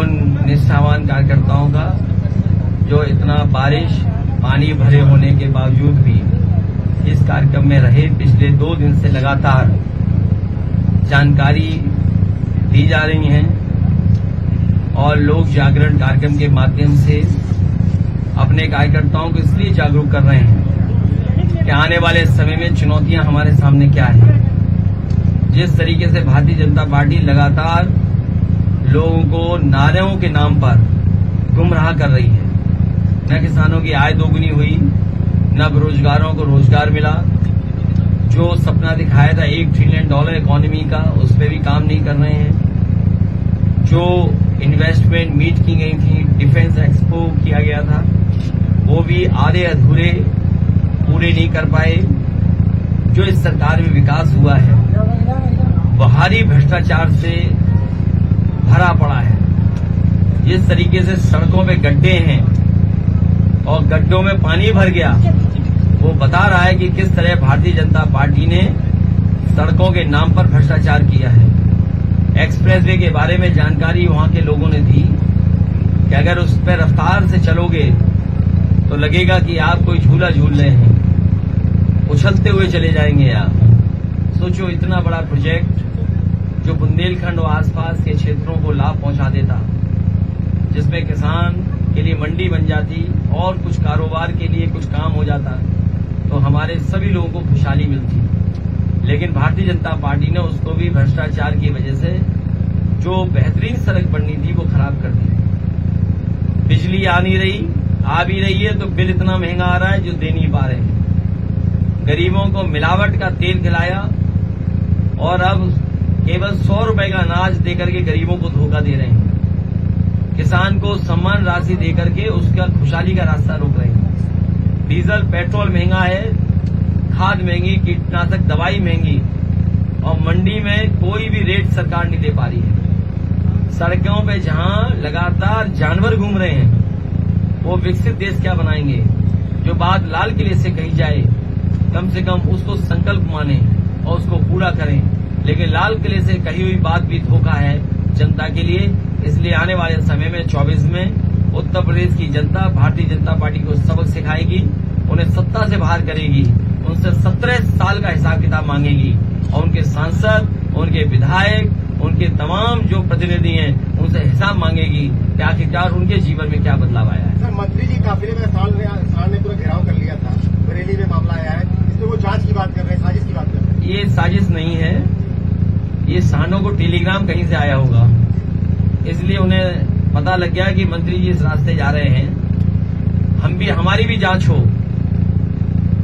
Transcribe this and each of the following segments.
उन निष्ठावान कार्यकर्ताओं का जो इतना बारिश पानी भरे होने के बावजूद भी इस कार्यक्रम में रहे। पिछले 2 दिन से लगातार जानकारी दी जा रही हैं और लोक जागरण कार्यक्रम के माध्यम से अपने कार्यकर्ताओं को इसलिए जागरूक कर रहे हैं कि आने वाले समय में चुनौतियां हमारे सामने क्या है। जिस तरीके से भारतीय जनता पार्टी लगातार लोगों को नारों के नाम पर गुमराह कर रही है, न किसानों की आय दोगुनी हुई, न बेरोजगारों को रोजगार मिला। जो सपना दिखाया था $1 ट्रिलियन इकोनॉमी का, उस पर भी काम नहीं कर रहे हैं। जो इन्वेस्टमेंट मीट की गई थी, डिफेंस एक्सपो किया गया था, वो भी आधे अधूरे पूरे नहीं कर पाए। जो इस सरकार में विकास हुआ है भारी भ्रष्टाचार से भरा पड़ा है। जिस तरीके से सड़कों पे गड्ढे हैं और गड्ढों में पानी भर गया, वो बता रहा है कि किस तरह भारतीय जनता पार्टी ने सड़कों के नाम पर भ्रष्टाचार किया है। एक्सप्रेसवे के बारे में जानकारी वहां के लोगों ने दी कि अगर उस पर रफ्तार से चलोगे तो लगेगा कि आप कोई झूला झूल रहे हैं, उछलते हुए चले जाएंगे आप। सोचो, इतना बड़ा प्रोजेक्ट जो बुंदेलखंड और आसपास के क्षेत्रों को लाभ पहुंचा देता, जिसमें किसान के लिए मंडी बन जाती और कुछ कारोबार के लिए कुछ काम हो जाता, तो हमारे सभी लोगों को खुशहाली मिलती। लेकिन भारतीय जनता पार्टी ने उसको भी भ्रष्टाचार की वजह से जो बेहतरीन सड़क बननी थी वो खराब कर दी। बिजली आ नहीं रही, आ भी रही है तो बिल इतना महंगा आ रहा है जो दे नहीं पा रहे हैं। गरीबों को मिलावट का तेल खिलाया और अब केवल 100 रुपए का अनाज देकर के गरीबों को धोखा दे रहे हैं। किसान को सम्मान राशि देकर के उसका खुशहाली का रास्ता रोक रहे हैं। डीजल पेट्रोल महंगा है, खाद महंगी, कीटनाशक दवाई महंगी और मंडी में कोई भी रेट सरकार नहीं दे पा रही है। सड़कों पे जहां लगातार जानवर घूम रहे हैं, वो विकसित देश क्या बनाएंगे। जो बात लाल किले से कही जाए, कम से कम उसको संकल्प माने और उसको पूरा करें। लेकिन लाल किले से कही हुई बात भी धोखा है जनता के लिए। इसलिए आने वाले समय में 24 में उत्तर प्रदेश की जनता भारतीय जनता पार्टी को सबक सिखाएगी, उन्हें सत्ता से बाहर करेगी, उनसे 17 साल का हिसाब किताब मांगेगी और उनके सांसद, उनके विधायक, उनके तमाम जो प्रतिनिधि हैं उनसे हिसाब मांगेगी कि आखिरकार उनके जीवन में क्या बदलाव आया है। सर, मंत्री जी काफिले में सांड ने पूरा घेराव कर लिया था, बरेली में मामला आया है, इसमें वो जांच की बात कर रहे हैं, साजिश की बात कर रहे हैं। ये साजिश नहीं है, ये सांडों को टेलीग्राम कहीं से आया होगा, इसलिए उन्हें पता लग गया कि मंत्री जी इस रास्ते जा रहे हैं। हमारी भी जांच हो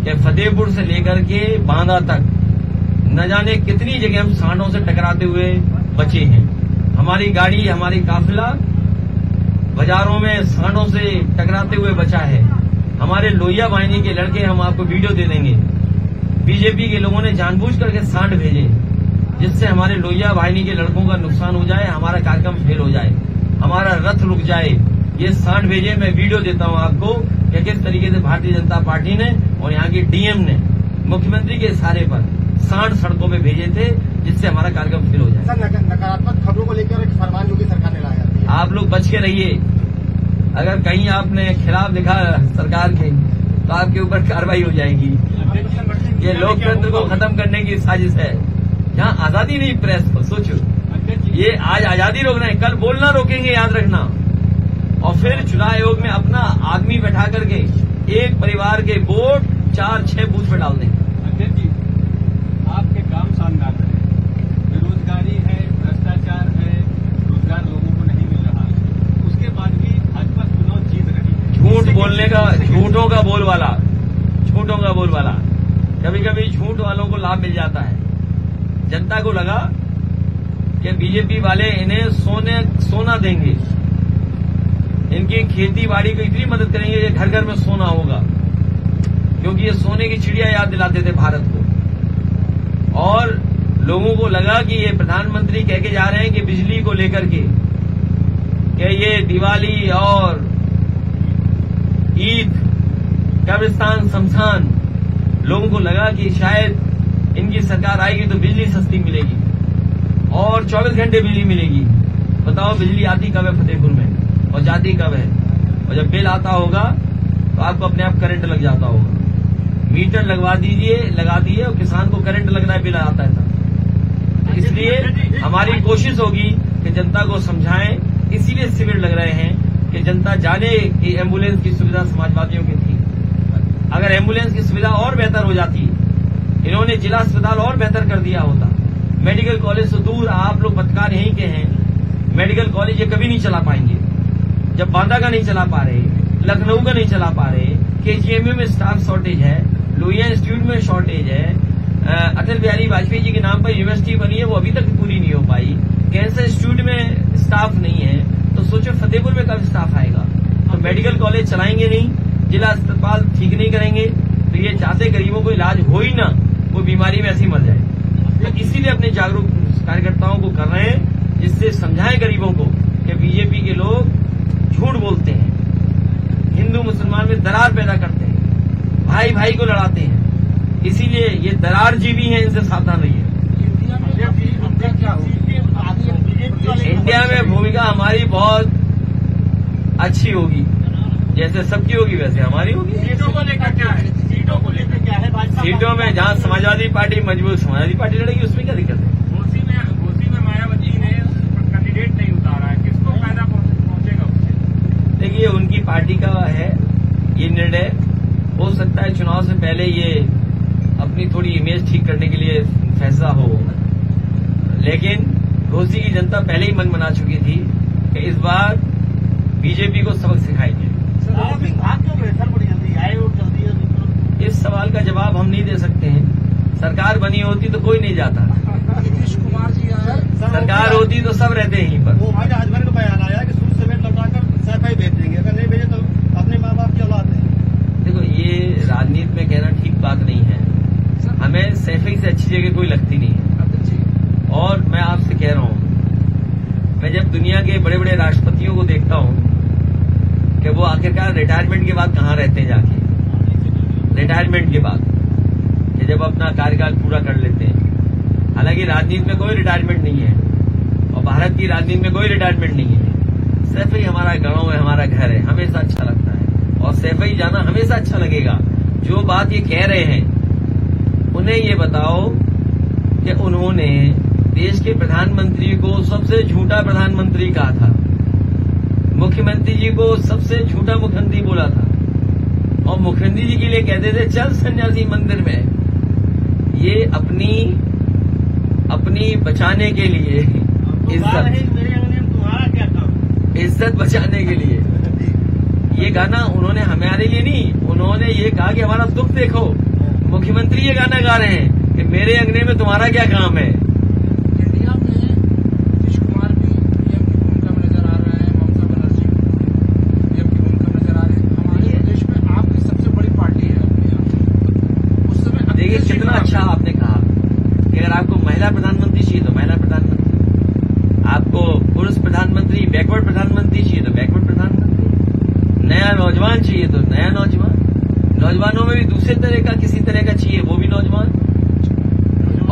कि फतेहपुर से लेकर के बांदा तक न जाने कितनी जगह हम सांडों से टकराते हुए बचे हैं। हमारी गाड़ी, हमारी काफिला बाजारों में सांडों से टकराते हुए बचा है। हमारे लोहिया वाहिनी के लड़के, हम आपको वीडियो दे देंगे, बीजेपी के लोगों ने जानबूझ करके सांड भेजे जिससे हमारे लोहिया वाहिनी के लड़कों का नुकसान हो जाए, हमारा कार्यक्रम फेल हो जाए, हमारा रथ रुक जाए। ये सांड भेजे, मैं वीडियो देता हूं आपको कि किस तरीके से भारतीय जनता पार्टी ने और यहाँ की डीएम ने मुख्यमंत्री के इशारे पर सांड सड़कों पे भेजे थे जिससे हमारा कार्यक्रम फेल हो जाए। सर, नकारात्मक खबरों को लेकर एक फरमान योगी सरकार ने लाया है। आप लोग बच के रहिए। अगर कहीं आपने खिलाफ लिखा सरकार के तो आपके ऊपर कार्रवाई हो जाएगी। ये लोकतंत्र को खत्म करने की साजिश है। यहाँ आजादी नहीं प्रेस को, सोचो, ये आज आजादी रोक रहे हैं, कल बोलना रोकेंगे, याद रखना। और फिर चुनाव आयोग में अपना आदमी बैठा करके एक परिवार के वोट 4-6 बूथ पे डाल देंगे। अध्यक्ष जी, आपके काम शानदार है, बेरोजगारी है, भ्रष्टाचार है, रोजगार लोगों को नहीं मिल रहा, उसके बाद भी भाजपा चुनाव जीत रही है। झूठ बोलने का, झूठों का बोलबाला, झूठों का बोलबाला। कभी कभी झूठ वालों को लाभ मिल जाता है। जनता को लगा कि बीजेपी वाले इन्हें सोना देंगे, इनकी खेती बाड़ी को इतनी मदद करेंगे कि घर घर में सोना होगा, क्योंकि ये सोने की चिड़िया याद दिलाते थे भारत को। और लोगों को लगा कि ये प्रधानमंत्री कह के जा रहे हैं कि बिजली को लेकर के कि ये दिवाली और ईद, कब्रिस्तान, शमशान, लोगों को लगा कि शायद इनकी सरकार आएगी तो बिजली सस्ती मिलेगी और 24 घंटे बिजली मिलेगी। बताओ बिजली आती कब है फतेहपुर में और जाती कब है? और जब बिल आता होगा तो आपको अपने आप करंट लग जाता होगा। मीटर लगा दिए और किसान को करंट लग रहा है, बिल आता है तब। इसलिए हमारी कोशिश होगी कि जनता को समझाएं। इसीलिए शिविर लग रहे हैं कि जनता जाने कि एम्बुलेंस की सुविधा समाजवादियों की थी। अगर एम्बुलेंस की सुविधा और बेहतर हो जाती, इन्होंने जिला अस्पताल और बेहतर कर दिया होता। मेडिकल कॉलेज से दूर, आप लोग पत्रकार यहीं के हैं, मेडिकल कॉलेज ये कभी नहीं चला पाएंगे। जब बांदा का नहीं चला पा रहे, लखनऊ का नहीं चला पा रहे, केजीएमयू में स्टाफ शॉर्टेज है, लोहिया इंस्टीट्यूट में शॉर्टेज है, अटल बिहारी वाजपेयी जी के नाम पर यूनिवर्सिटी बनी है, वो अभी तक पूरी नहीं हो पाई। कैंसर इंस्टीट्यूट में स्टाफ नहीं है, तो सोचो फतेहपुर में कब स्टाफ आएगा? तो मेडिकल कॉलेज चलाएंगे नहीं, जिला अस्पताल ठीक नहीं करेंगे, तो ये चाहते गरीबों को इलाज हो ही ना, वो बीमारी में ऐसे ही मर जाए। तो इसीलिए अपने जागरूक कार्यकर्ताओं को कर रहे हैं, जिससे समझाएं गरीबों को कि बीजेपी के लोग झूठ बोलते हैं, हिंदू मुसलमान में दरार पैदा करते हैं, भाई भाई को लड़ाते हैं। इसीलिए ये दरार जीवी हैं, इनसे सावधान रहिए। इंडिया में भूमिका हमारी बहुत अच्छी होगी, जैसे सबकी होगी वैसे हमारी होगी। सीटों को लेकर क्या है? सीटों को लेकर क्या है? सीटों में जहां समाजवादी पार्टी मजबूत समाजवादी पार्टी लड़ेगी, उसमें क्या दिक्कत है? घोसी में मायावती ने कैंडिडेट नहीं उतारा है, किसको फायदा पहुंचेगा उससे? देखिए, उनकी पार्टी का है ये निर्णय। हो सकता है चुनाव से पहले ये अपनी थोड़ी इमेज ठीक करने के लिए फैसला हो, लेकिन घोसी की जनता पहले ही मन बना चुकी थी कि इस बार बीजेपी को सबक सिखाएंगे। इस सवाल का जवाब हम नहीं दे सकते हैं। सरकार बनी होती तो कोई नहीं जाता, नीतीश कुमार जी सरकार होती तो सब रहते हैं यहीं पर। वो भाई राजभर का बयान आया कि सूद समेत लौटाकर सैफई भेज देंगे, अगर नहीं भेजे तो अपने माँ बाप की औलाद है। देखो, ये राजनीति में कहना ठीक बात नहीं है। हमें सैफई से अच्छी जगह कोई लगती नहीं है। और मैं आपसे कह रहा हूं, मैं जब दुनिया के बड़े बड़े राष्ट्रपतियों को देखता हूं कि वो आखिरकार रिटायरमेंट के बाद कहाँ रहते हैं जाके, रिटायरमेंट के बाद कि जब अपना कार्यकाल पूरा कर लेते हैं। हालांकि राजनीति में कोई रिटायरमेंट नहीं है और भारत की राजनीति में कोई रिटायरमेंट नहीं है। सैफई हमारा गांव है, हमारा घर है, हमेशा अच्छा लगता है और सैफई जाना हमेशा अच्छा लगेगा। जो बात ये कह रहे हैं, उन्हें ये बताओ कि उन्होंने देश के प्रधानमंत्री को सबसे झूठा प्रधानमंत्री कहा था, मुख्यमंत्री जी को सबसे झूठा मुख्यमंत्री बोला था और मुख्यमंत्री जी के लिए कहते थे चल सन्यासी मंदिर में। ये अपनी बचाने के लिए, इज्जत बचाने के लिए ये गाना उन्होंने हमारे लिए नहीं, उन्होंने ये कहा कि हमारा दुख देखो। मुख्यमंत्री ये गाना गा रहे हैं कि मेरे अंगने में तुम्हारा क्या काम है। इंडिया में नीतीश कुमार भी पीएम की भूमिका में नजर आ रहे हैं, ममता बनर्जी पीएम की भूमिका में नजर आ रहे हैं। हमारे प्रदेश में आपकी सबसे बड़ी पार्टी है उस समय। देखिए, कितना अच्छा आपने कहा कि अगर आपको महिला प्रधानमंत्री चाहिए तो महिला प्रधानमंत्री, आपको पुरुष प्रधानमंत्री, बैकवर्ड प्रधानमंत्री चाहिए तो बैकवर्ड प्रधानमंत्री, नया नौजवान चाहिए तो नया नौजवान, नौजवानों में भी दूसरे तरह का किसी तरह का चाहिए वो भी नौजवान,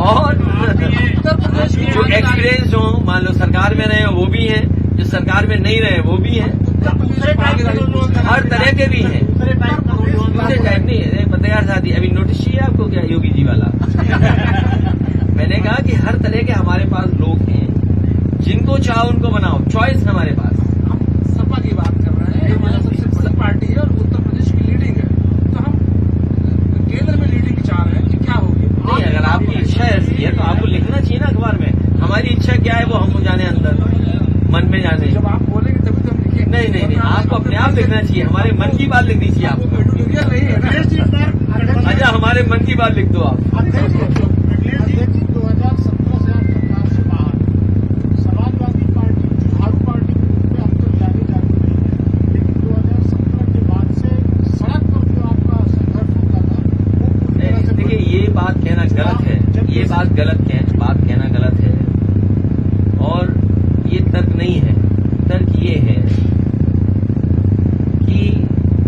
और जो एक्सपीरियंस हो, मान लो सरकार में रहे हो वो भी हैं, जो सरकार में नहीं रहे वो भी हैं, हर तरह के भी हैं। दूसरे टाइप नहीं है। पत्रकार साथी, अभी नोटिस चाहिए आपको क्या योगी जी वाला? मैंने कहा कि हर तरह के हमारे पास लोग हैं, जिनको चाहो उनको बनाओ, चॉइस हमारे पास। सपा की बात कर रहे हैं, हमारा सबसे बड़ी पार्टी है और उत्तर प्रदेश की लीडिंग है, तो हम केंद्र में लीडिंग चाह रहे हैं कि क्या होगी? नहीं, अगर आपकी इच्छा ऐसी है तो आपको लिखना चाहिए ना अखबार में। हमारी इच्छा क्या है वो हमको जाने, अंदर मन में जाने। जब आप बोलेंगे तभी तो हम लिखेंगे। नहीं, आपको अपने आप लिखना चाहिए, हमारे मन की बात लिखनी चाहिए आपको। मीडिया नहीं है ना। अच्छा, हमारे मन की बात लिख दो आप। अखिलेश जी 2017 से आप सरकार से बाहर, समाजवादी पार्टी, जुझारू पार्टी के रूप में अब तो जाने जाते नहीं है, लेकिन 2017 के बाद से सड़क पर जो आपका संघर्ष होता था वो पूरी तरह से। देखिए, ये बात कहना गलत है, ये बात कहना गलत है और ये तर्क नहीं है। तर्क ये है कि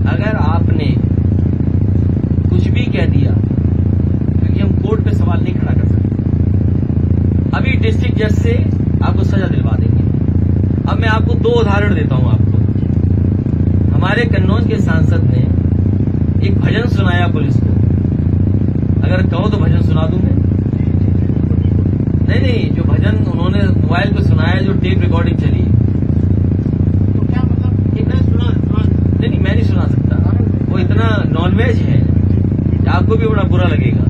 अगर आपने कुछ भी कह दिया, क्योंकि हम कोर्ट पे सवाल नहीं खड़ा कर सकते, दो उदाहरण देता हूं आपको। हमारे कन्नौज के सांसद ने एक भजन सुनाया पुलिस को। अगर कहो तो भजन सुना दूं मैं। नहीं, जो भजन उन्होंने मोबाइल पे सुनाया, जो टेप रिकॉर्डिंग चली, तो क्या मतलब नहीं मैं नहीं सुना सकता। वो इतना नॉनवेज है कि आपको भी बड़ा बुरा लगेगा।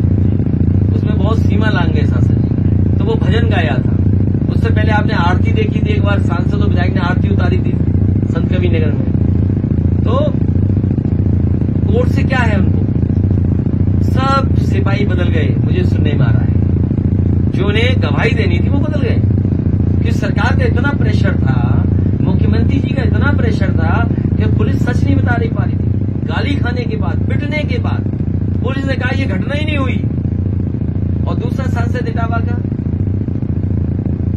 उसमें बहुत सीमा लांग गए सांसद। तो वो भजन गाया था। उससे पहले आपने आरती देखी थी, एक बार सांसद और विधायक ने आरती उतारी थी संत कबीर नगर में। तो कोर्ट से क्या है, उनको सब सिपाही बदल गए, मुझे सुनने में आ रहा है। जो उन्हें गवाही देनी थी वो बदल गए कि सरकार का इतना प्रेशर था, मुख्यमंत्री जी का इतना प्रेशर था कि पुलिस सच नहीं बता रही पा रही थी। गाली खाने के बाद, पिटने के बाद पुलिस ने कहा यह घटना ही नहीं हुई। और दूसरा सांसद इटावा का,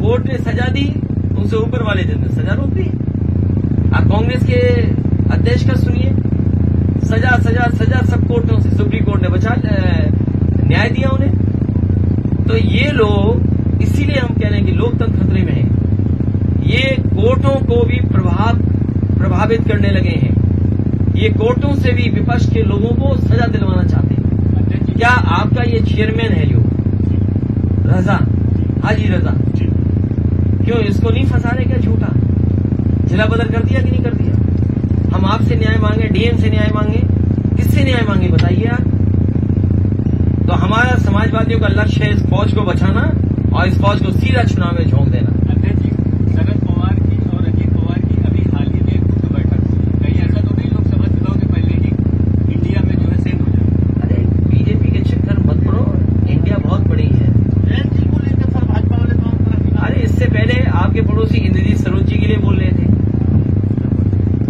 कोर्ट ने सजा दी, उनसे ऊपर वाले जज ने सजा रोक दी। आप कांग्रेस के अध्यक्ष का सुनिए, सजा सजा सजा सब कोर्टों से, सुप्रीम कोर्ट ने बचा न्याय दिया उन्हें। तो ये लोग, इसीलिए हम कह रहे हैं कि लोकतंत्र खतरे में है। ये कोर्टों को भी प्रभावित करने लगे हैं। ये कोर्टों से भी विपक्ष के लोगों को सजा दिलवाना चाहते हैं। क्या आपका ये चेयरमैन है जो रजा, हाजी रजा, क्यों इसको नहीं फंसा रहे? क्या झूठा जिला बदल कर दिया कि नहीं कर दिया? हम आपसे न्याय मांगे, डीएम से न्याय मांगे, किससे न्याय मांगे बताइए आप? तो हमारा समाजवादियों का लक्ष्य है इस फौज को बचाना और इस फौज को सीधा चुनाव में झोंक देना। अध्यक्ष जी, शरद पवार की और अजीत पवार की अभी हाल ही में गुप्त बैठक, कहीं ऐसा तो नहीं लोकसभा चुनाव के पहले ही इंडिया में जो है सेंध हो जाए? अरे बीजेपी के चक्कर मत पड़ो, इंडिया बहुत बड़ी है। जी को लेकर सर भाजपा वाले तो अरे इससे पहले आपके पड़ोसी इंद्रजीत सरोज जी के लिए बोल रहे थे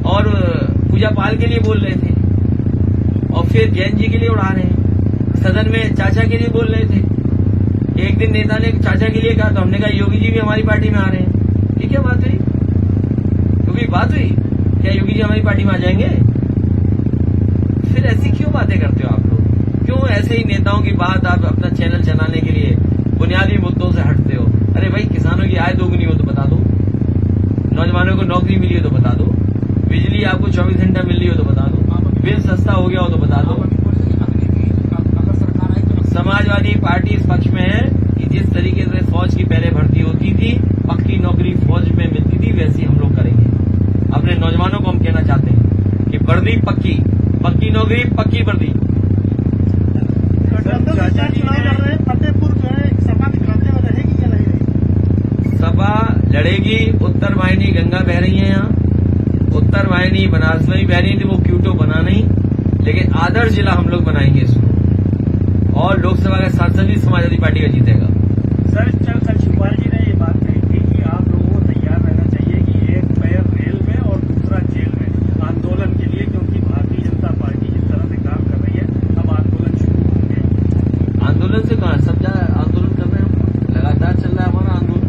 और पूजा पाल के लिए बोल रहे थे और फिर जैन जी के लिए उड़ा रहे हैं। सदन में चाचा के लिए बोल रहे थे। एक दिन नेता ने चाचा के लिए कहा तो हमने कहा योगी जी भी हमारी पार्टी में आ रहे हैं। ये क्या बात हुई? क्योंकि बात हुई क्या योगी जी हमारी पार्टी में आ जाएंगे? फिर ऐसी क्यों बातें करते हो आप लोग? क्यों ऐसे ही नेताओं की बात आप अपना चैनल चलाने के लिए बुनियादी मुद्दों से हटते हो? अरे भाई, किसानों की आय दोगुनी हो तो बता दो, नौजवानों को नौकरी मिली हो तो बता दो, बिजली आपको 24 घंटा मिल रही हो तो बता दो, बिल सस्ता हो गया हो तो बता दो। समाजवादी पार्टी इस पक्ष में है कि जिस तरीके से फौज की पहले भर्ती होती थी, पक्की नौकरी फौज में मिलती थी, वैसी हम लोग करेंगे। अपने नौजवानों को हम कहना चाहते हैं कि वर्दी पक्की, पक्की नौकरी, पक्की वर्दी। चुनाव लड़ रहे हैं, फतेहपुर जो है सपा दिखाते हुए रहेगी या नहीं रहेगी? सपा लड़ेगी। उत्तर वाहिनी गंगा बह रही है, यहाँ उत्तर वाहिनी बनारस में भी बह रही थी, वो क्यूटो बना नहीं, लेकिन आदर्श जिला हम लोग बनाएंगे इसको और लोकसभा का सांसद भी समाजवादी पार्टी का जीतेगा। सर, कल शिवपाल जी ने ये बात कही थी कि आप लोगों को तैयार रहना चाहिए कि एक पैर रेल में और दूसरा जेल में आंदोलन के लिए, क्योंकि भारतीय जनता पार्टी जिस तरह से काम कर रही है, अब आंदोलन शुरू होंगे। आंदोलन से कहा, सब जगह आंदोलन कर रहे हैं, लगातार चल रहा है हमारा आंदोलन।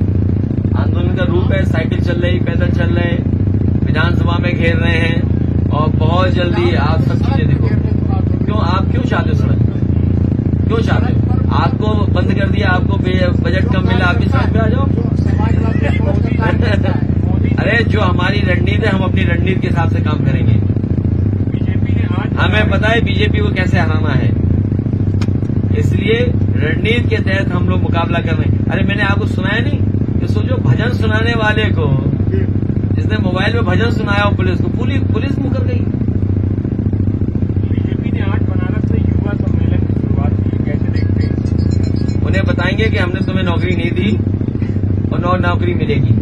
आंदोलन का रूप है, साइकिल चल रही, पैदल चल रहे, विधानसभा में घेर रहे हैं और बहुत जल्दी आप सब चीजें देखो। क्यों आप क्यों चाहते हो सड़क? क्यों चाहते हो? आपको बंद कर दिया, आपको बजट कम मिला, आप भी साथ में आ जाओ। अरे जो हमारी रणनीति है, हम अपनी रणनीति के हिसाब से काम करेंगे। बीजेपी ने आज हमें पता है बीजेपी को कैसे हराना है, इसलिए रणनीति के तहत हम लोग मुकाबला कर रहे हैं। अरे मैंने आपको सुनाया नहीं कि सोचो भजन सुनाने वाले को, जिसने मोबाइल में भजन सुनाया हो पुलिस को, पुलिस मुकर गई। बीजेपी ने आज बनारस में युवा सम्मेलन की शुरुआत की, कैसे देखते हैं? उन्हें बताएंगे कि हमने तुम्हें नौकरी नहीं दी और नौकरी मिलेगी।